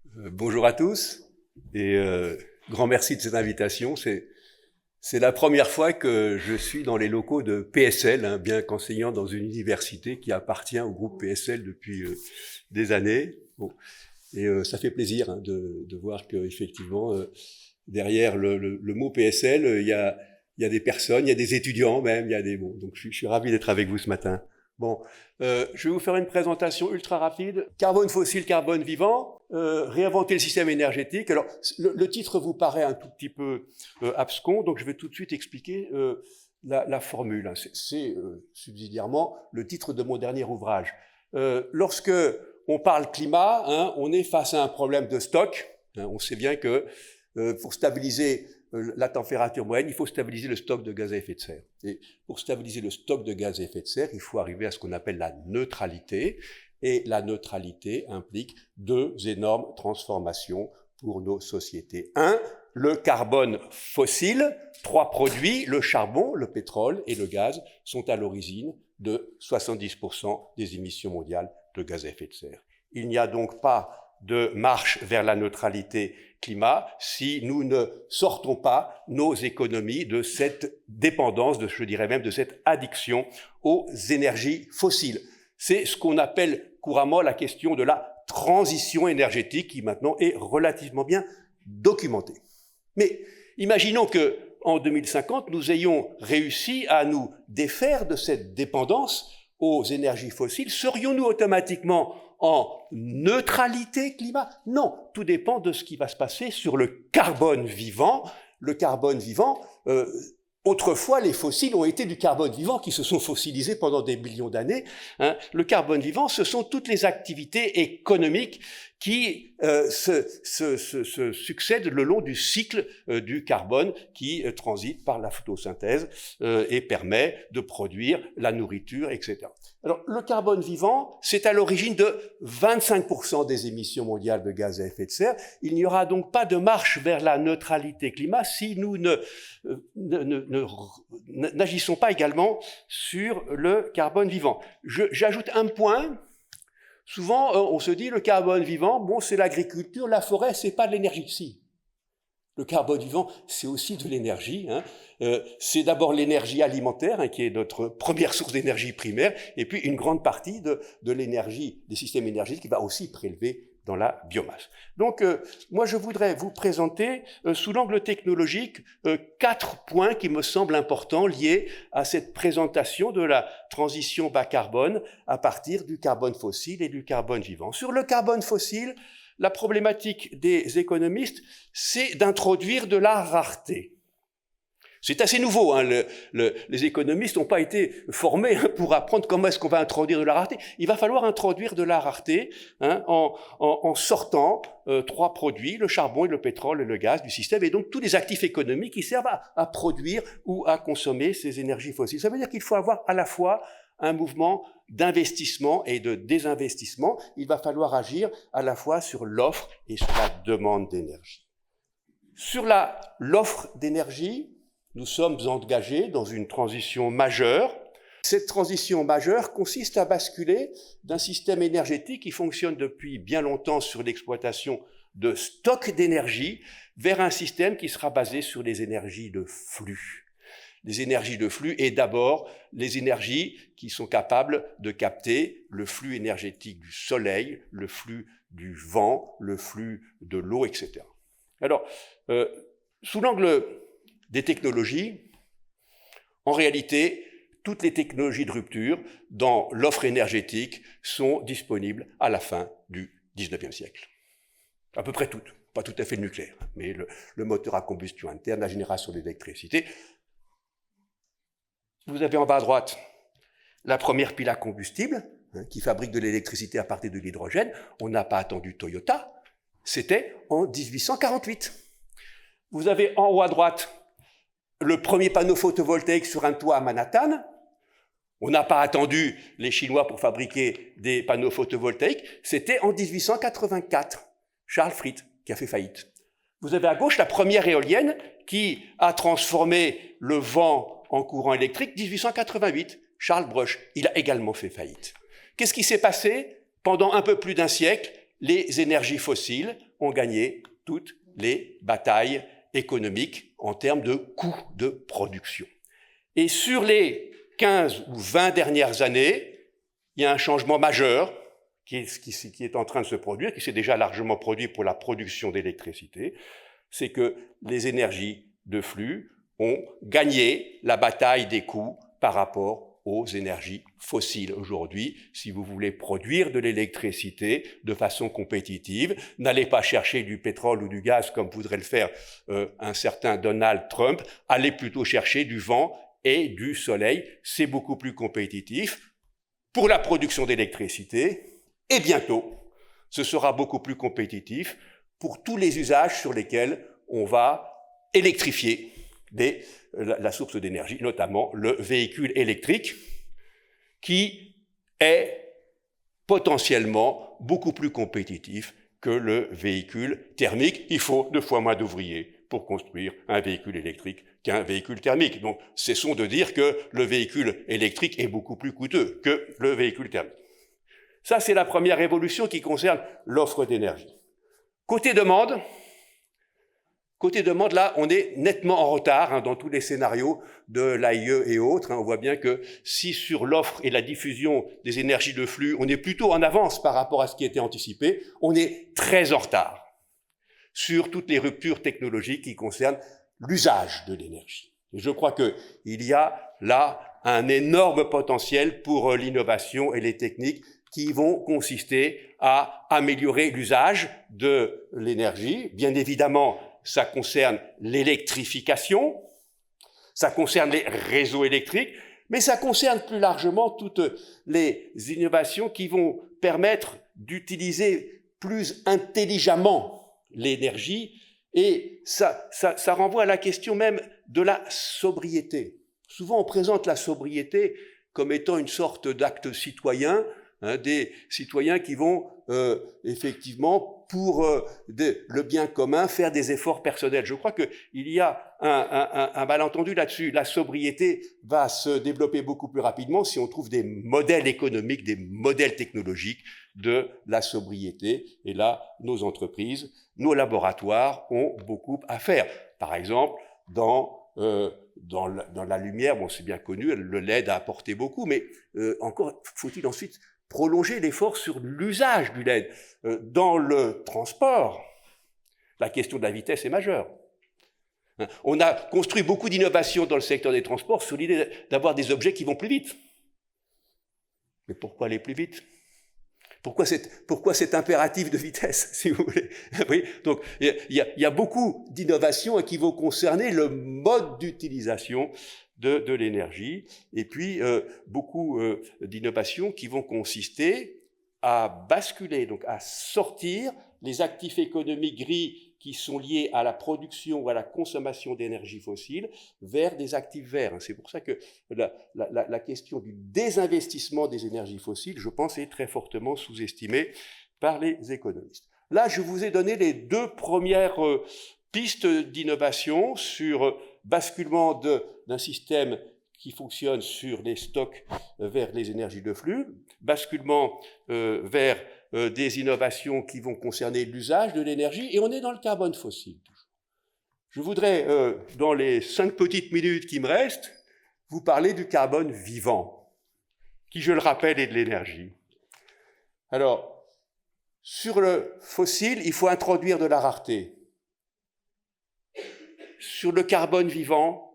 Bonjour à tous et grand merci de cette invitation. C'est la première fois que je suis dans les locaux de PSL, bien qu'enseignant dans une université qui appartient au groupe PSL depuis des années. Bon. Et ça fait plaisir de voir que effectivement derrière le mot PSL, il y a des personnes, il y a des étudiants même, il y a des mots. Donc je suis ravi d'être avec vous ce matin. Bon, je vais vous faire une présentation ultra rapide. Carbone fossile, carbone vivant, réinventer le système énergétique. Alors, le titre vous paraît un tout petit peu abscon, donc je vais tout de suite expliquer la formule. C'est subsidiairement le titre de mon dernier ouvrage. Lorsque on parle climat, on est face à un problème de stock. On sait bien que pour stabiliser la température moyenne, il faut stabiliser le stock de gaz à effet de serre. Et pour stabiliser le stock de gaz à effet de serre, il faut arriver à ce qu'on appelle la neutralité. Et la neutralité implique deux énormes transformations pour nos sociétés. Un, le carbone fossile. Trois produits, le charbon, le pétrole et le gaz, sont à l'origine de 70% des émissions mondiales de gaz à effet de serre. Il n'y a donc pas de marche vers la neutralité climat si nous ne sortons pas nos économies de cette dépendance, je dirais même de cette addiction aux énergies fossiles. C'est ce qu'on appelle couramment la question de la transition énergétique qui maintenant est relativement bien documentée. Mais imaginons que en 2050, nous ayons réussi à nous défaire de cette dépendance aux énergies fossiles. Serions-nous automatiquement en neutralité climat? Non, tout dépend de ce qui va se passer sur le carbone vivant. Le carbone vivant, autrefois, les fossiles ont été du carbone vivant qui se sont fossilisés pendant des millions d'années. Le carbone vivant, ce sont toutes les activités économiques qui se succèdent le long du cycle du carbone qui transite par la photosynthèse et permet de produire la nourriture, etc. Alors, le carbone vivant, c'est à l'origine de 25% des émissions mondiales de gaz à effet de serre. Il n'y aura donc pas de marche vers la neutralité climat si nous n'agissons pas également sur le carbone vivant. J'ajoute un point. Souvent, on se dit, le carbone vivant, bon, c'est l'agriculture, la forêt, c'est pas de l'énergie. Si. Le carbone vivant, c'est aussi de l'énergie. C'est d'abord l'énergie alimentaire, qui est notre première source d'énergie primaire, et puis une grande partie de l'énergie des systèmes énergétiques qui va aussi prélever dans la biomasse. Donc, moi, je voudrais vous présenter, sous l'angle technologique, 4 points qui me semblent importants liés à cette présentation de la transition bas carbone à partir du carbone fossile et du carbone vivant. Sur le carbone fossile, la problématique des économistes, c'est d'introduire de la rareté. C'est assez nouveau, les économistes n'ont pas été formés pour apprendre comment est-ce qu'on va introduire de la rareté. Il va falloir introduire de la rareté en sortant 3 produits, le charbon, le pétrole et le gaz du système, et donc tous les actifs économiques qui servent à produire ou à consommer ces énergies fossiles. Ça veut dire qu'il faut avoir à la fois un mouvement d'investissement et de désinvestissement. Il va falloir agir à la fois sur l'offre et sur la demande d'énergie. Sur l'offre d'énergie, nous sommes engagés dans une transition majeure. Cette transition majeure consiste à basculer d'un système énergétique qui fonctionne depuis bien longtemps sur l'exploitation de stocks d'énergie vers un système qui sera basé sur les énergies de flux. Les énergies de flux et d'abord les énergies qui sont capables de capter le flux énergétique du soleil, le flux du vent, le flux de l'eau, etc. Alors, sous l'angle des technologies, en réalité, toutes les technologies de rupture dans l'offre énergétique sont disponibles à la fin du XIXe siècle. À peu près toutes, pas tout à fait le nucléaire, mais le moteur à combustion interne, la génération d'électricité. Vous avez en bas à droite la première pile à combustible qui fabrique de l'électricité à partir de l'hydrogène. On n'a pas attendu Toyota, c'était en 1848. Vous avez en haut à droite le premier panneau photovoltaïque sur un toit à Manhattan. On n'a pas attendu les Chinois pour fabriquer des panneaux photovoltaïques. C'était en 1884, Charles Fried qui a fait faillite. Vous avez à gauche la première éolienne qui a transformé le vent en courant électrique, 1888, Charles Brush. Il a également fait faillite. Qu'est-ce qui s'est passé? Pendant un peu plus d'un siècle, les énergies fossiles ont gagné toutes les batailles économiques en termes de coûts de production. Et sur les 15 ou 20 dernières années, il y a un changement majeur qui est en train de se produire, qui s'est déjà largement produit pour la production d'électricité, c'est que les énergies de flux ont gagné la bataille des coûts par rapport aux énergies fossiles. Aujourd'hui, si vous voulez produire de l'électricité de façon compétitive, n'allez pas chercher du pétrole ou du gaz comme voudrait le faire un certain Donald Trump, allez plutôt chercher du vent et du soleil. C'est beaucoup plus compétitif pour la production d'électricité. Et bientôt, ce sera beaucoup plus compétitif pour tous les usages sur lesquels on va électrifier la source d'énergie, notamment le véhicule électrique, qui est potentiellement beaucoup plus compétitif que le véhicule thermique. Il faut 2 fois moins d'ouvriers pour construire un véhicule électrique qu'un véhicule thermique. Donc, cessons de dire que le véhicule électrique est beaucoup plus coûteux que le véhicule thermique. Ça, c'est la première révolution qui concerne l'offre d'énergie. Côté demande, là, on est nettement en retard dans tous les scénarios de l'AIE et autres. On voit bien que si sur l'offre et la diffusion des énergies de flux, on est plutôt en avance par rapport à ce qui était anticipé, on est très en retard sur toutes les ruptures technologiques qui concernent l'usage de l'énergie. Et je crois qu'il y a là un énorme potentiel pour l'innovation et les techniques qui vont consister à améliorer l'usage de l'énergie. Bien évidemment, ça concerne l'électrification, ça concerne les réseaux électriques, mais ça concerne plus largement toutes les innovations qui vont permettre d'utiliser plus intelligemment l'énergie, et ça renvoie à la question même de la sobriété. Souvent, on présente la sobriété comme étant une sorte d'acte citoyen, des citoyens qui vont effectivement, pour le bien commun, faire des efforts personnels. Je crois qu'il y a un malentendu là-dessus. La sobriété va se développer beaucoup plus rapidement si on trouve des modèles économiques, des modèles technologiques de la sobriété. Et là, nos entreprises, nos laboratoires ont beaucoup à faire. Par exemple, dans la lumière, bon, c'est bien connu, le LED a apporté beaucoup, mais encore faut-il ensuite prolonger l'effort sur l'usage du LED. Dans le transport, la question de la vitesse est majeure. On a construit beaucoup d'innovations dans le secteur des transports sur l'idée d'avoir des objets qui vont plus vite. Mais pourquoi aller plus vite ? Pourquoi cet impératif de vitesse, si vous voulez ? Oui, donc, il y a beaucoup d'innovations qui vont concerner le mode d'utilisation de l'énergie, et puis beaucoup d'innovations qui vont consister à basculer, donc à sortir les actifs économiques gris qui sont liés à la production ou à la consommation d'énergie fossile vers des actifs verts. C'est pour ça que la question du désinvestissement des énergies fossiles, je pense, est très fortement sous-estimée par les économistes. Là, je vous ai donné les 2 premières pistes d'innovation sur basculement d'un système qui fonctionne sur les stocks vers les énergies de flux, basculement vers des innovations qui vont concerner l'usage de l'énergie, et on est dans le carbone fossile. Je voudrais, dans les 5 petites minutes qui me restent, vous parler du carbone vivant, qui, je le rappelle, est de l'énergie. Alors, sur le fossile, il faut introduire de la rareté. Sur le carbone vivant,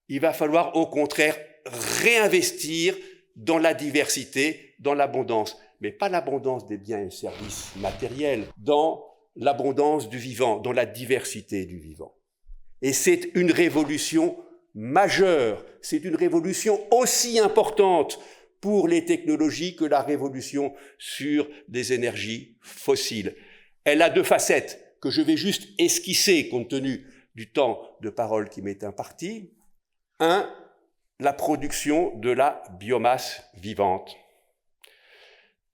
il va falloir au contraire réinvestir dans la diversité, dans l'abondance, mais pas l'abondance des biens et services matériels, dans l'abondance du vivant, dans la diversité du vivant. Et c'est une révolution majeure, c'est une révolution aussi importante pour les technologies que la révolution sur des énergies fossiles. Elle a 2 facettes que je vais juste esquisser compte tenu du temps de parole qui m'est imparti. 1, la production de la biomasse vivante.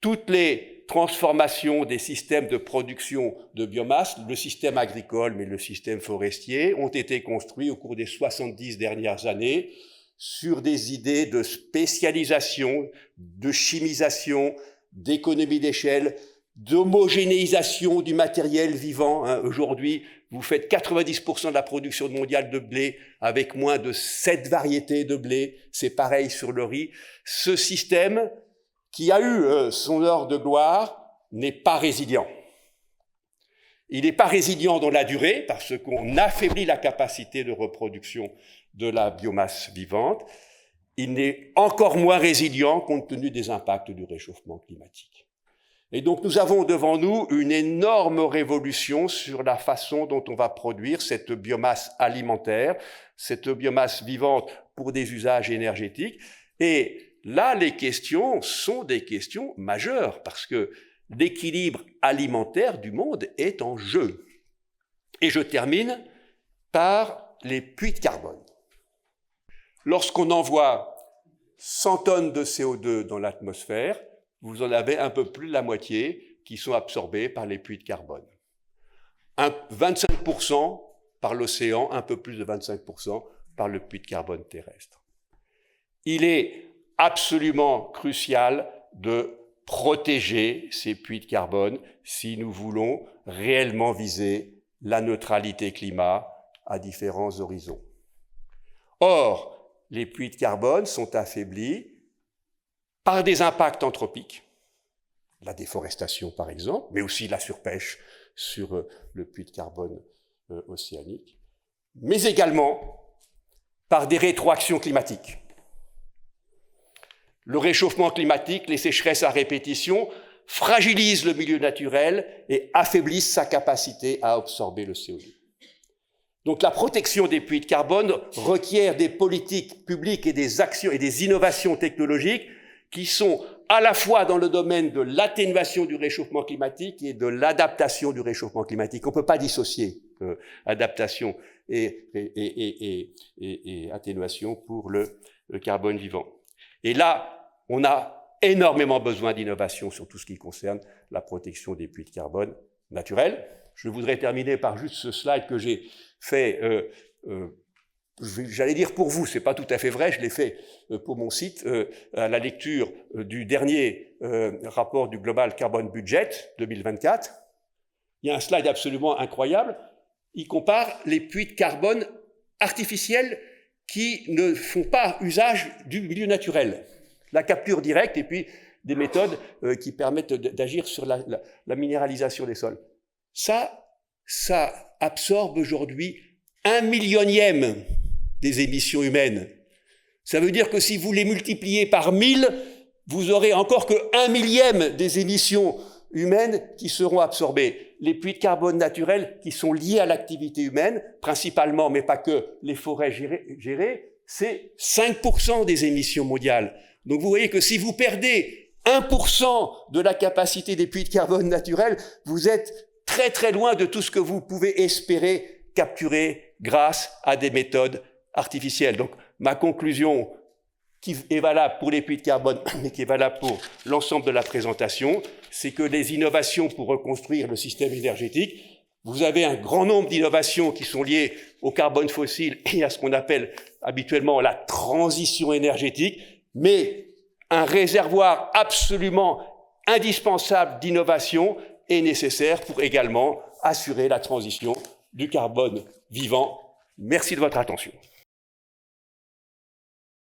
Toutes les transformations des systèmes de production de biomasse, le système agricole, mais le système forestier, ont été construits au cours des 70 dernières années sur des idées de spécialisation, de chimisation, d'économie d'échelle, d'homogénéisation du matériel vivant. Hein. Aujourd'hui, vous faites 90% de la production mondiale de blé avec moins de 7 variétés de blé. C'est pareil sur le riz. Ce système, qui a eu son heure de gloire, n'est pas résilient. Il n'est pas résilient dans la durée parce qu'on affaiblit la capacité de reproduction de la biomasse vivante. Il n'est encore moins résilient compte tenu des impacts du réchauffement climatique. Et donc nous avons devant nous une énorme révolution sur la façon dont on va produire cette biomasse alimentaire, cette biomasse vivante pour des usages énergétiques. Et là, les questions sont des questions majeures parce que l'équilibre alimentaire du monde est en jeu. Et je termine par les puits de carbone. Lorsqu'on envoie 100 tonnes de CO2 dans l'atmosphère, vous en avez un peu plus de la moitié qui sont absorbés par les puits de carbone. 25% par l'océan, un peu plus de 25% par le puits de carbone terrestre. Il est absolument crucial de protéger ces puits de carbone si nous voulons réellement viser la neutralité climat à différents horizons. Or, les puits de carbone sont affaiblis par des impacts anthropiques, la déforestation par exemple, mais aussi la surpêche sur le puits de carbone océanique, mais également par des rétroactions climatiques. Le réchauffement climatique, les sécheresses à répétition fragilisent le milieu naturel et affaiblissent sa capacité à absorber le CO2. Donc la protection des puits de carbone requiert des politiques publiques et des actions et des innovations technologiques qui sont à la fois dans le domaine de l'atténuation du réchauffement climatique et de l'adaptation du réchauffement climatique. On ne peut pas dissocier adaptation et atténuation pour le carbone vivant. Et là, on a énormément besoin d'innovation sur tout ce qui concerne la protection des puits de carbone naturels. Je voudrais terminer par juste ce slide que j'ai fait, j'allais dire pour vous, c'est pas tout à fait vrai, je l'ai fait pour mon site, à la lecture du dernier rapport du Global Carbon Budget 2024. Il y a un slide absolument incroyable. Il compare les puits de carbone artificiels qui ne font pas usage du milieu naturel. La capture directe et puis des méthodes qui permettent d'agir sur la minéralisation des sols. Ça absorbe aujourd'hui 1/1000 des émissions humaines. Ça veut dire que si vous les multipliez par 1000, vous aurez encore que 1/1000 des émissions humaines qui seront absorbées. Les puits de carbone naturels qui sont liés à l'activité humaine, principalement, mais pas que, les forêts gérées, c'est 5% des émissions mondiales. Donc vous voyez que si vous perdez 1% de la capacité des puits de carbone naturels, vous êtes très très loin de tout ce que vous pouvez espérer capturer grâce à des méthodes artificielles. Donc ma conclusion, qui est valable pour les puits de carbone, mais qui est valable pour l'ensemble de la présentation, c'est que les innovations pour reconstruire le système énergétique, vous avez un grand nombre d'innovations qui sont liées au carbone fossile et à ce qu'on appelle habituellement la transition énergétique, mais un réservoir absolument indispensable d'innovation est nécessaire pour également assurer la transition du carbone vivant. Merci de votre attention.